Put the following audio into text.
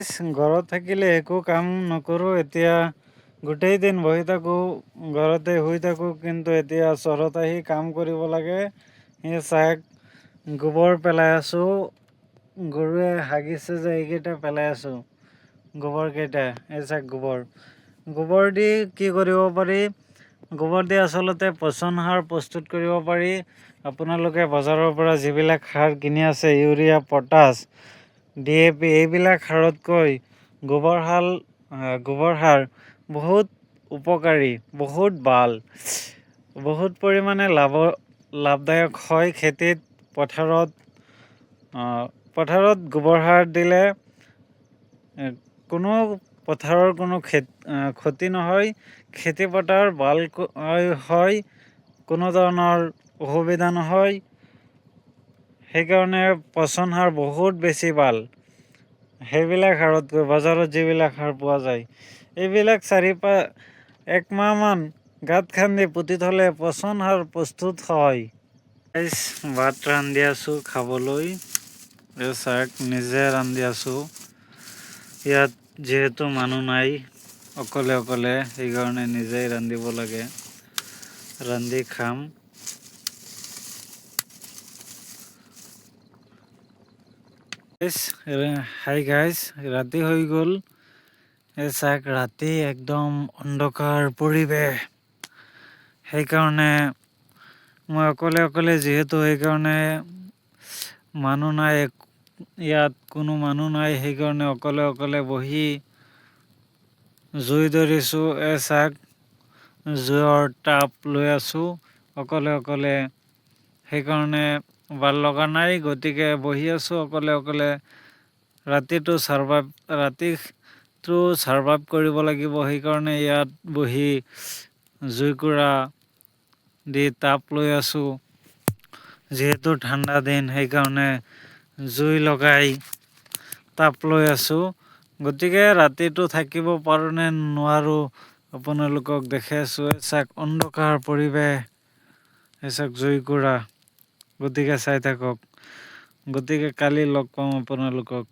ঘৰত থাকিলে একো কাম নকৰোঁ এতিয়া গোটেই দিন বহি থাকোঁ ঘৰতে শুই থাকোঁ কিন্তু এতিয়া চহৰত আহি কাম কৰিব লাগে এই চাক গোবৰ পেলাই আছোঁ গৰুৱে হাগিছে যে এইকেইটা পেলাই আছোঁ গোবৰকেইটা এই চাক গোবৰ দি কি কৰিব পাৰি গোবৰ দি আচলতে পচন সাৰ প্ৰস্তুত কৰিব পাৰি আপোনালোকে বজাৰৰ পৰা যিবিলাক সাৰ কিনি আছে ইউৰিয়া পটাছ DAP এইবিলাক সাৰতকৈ গোবৰ সাৰ বহুত উপকাৰী বহুত ভাল বহুত পৰিমাণে লাভদায়ক হয় খেতিত পথাৰত গোবৰ সাৰ দিলে কোনো পথাৰৰ কোনো ক্ষতি নহয় খেতি পথাৰ ভাল হয় কোনো ধৰণৰ অসুবিধা নহয় সেইকাৰণে পচন সাৰ বহুত বেছি ভাল সেইবিলাক সাৰতকৈ বজাৰত যিবিলাক সাৰ পোৱা যায় এইবিলাক একমাহমান গাঁত খান্দি পুতি থ'লে পচন সাৰ প্ৰস্তুত হয় ভাত ৰান্ধি আছোঁ খাবলৈ এই চাক নিজে ৰান্ধি আছোঁ ইয়াত যিহেতু মানুহ নাই অকলে সেইকাৰণে নিজেই ৰান্ধিব লাগে ৰান্ধি খাম হাই গাইজ ৰাতি হৈ গ'ল এই চাক ৰাতি একদম অন্ধকাৰ পৰিৱেশ সেইকাৰণে মই অকলে যিহেতু সেইকাৰণে মানুহ নাই ইয়াত কোনো মানুহ নাই সেইকাৰণে অকলে বহি জুই ধৰিছোঁ এই চাক জুইৰ তাপ লৈ আছোঁ অকলে সেইকাৰণে ভাল লগা নাই গতিকে বহি আছোঁ অকলে ৰাতিটো ছাৰ্ভাইভ কৰিব লাগিব সেইকাৰণে ইয়াত বহি জুইকুৰা দি তাপ লৈ আছোঁ যিহেতু ঠাণ্ডা দিন সেইকাৰণে জুই লগাই তাপ লৈ আছোঁ গতিকে ৰাতিটো থাকিব পাৰোঁ নে নোৱাৰোঁ আপোনালোকক দেখাই আছোঁ এচাক অন্ধকাৰ পৰিৱেশ এচাক জুইকুৰা গতিকে চাই থাকক গতিকে কালি লগ পাম আপোনালোকক।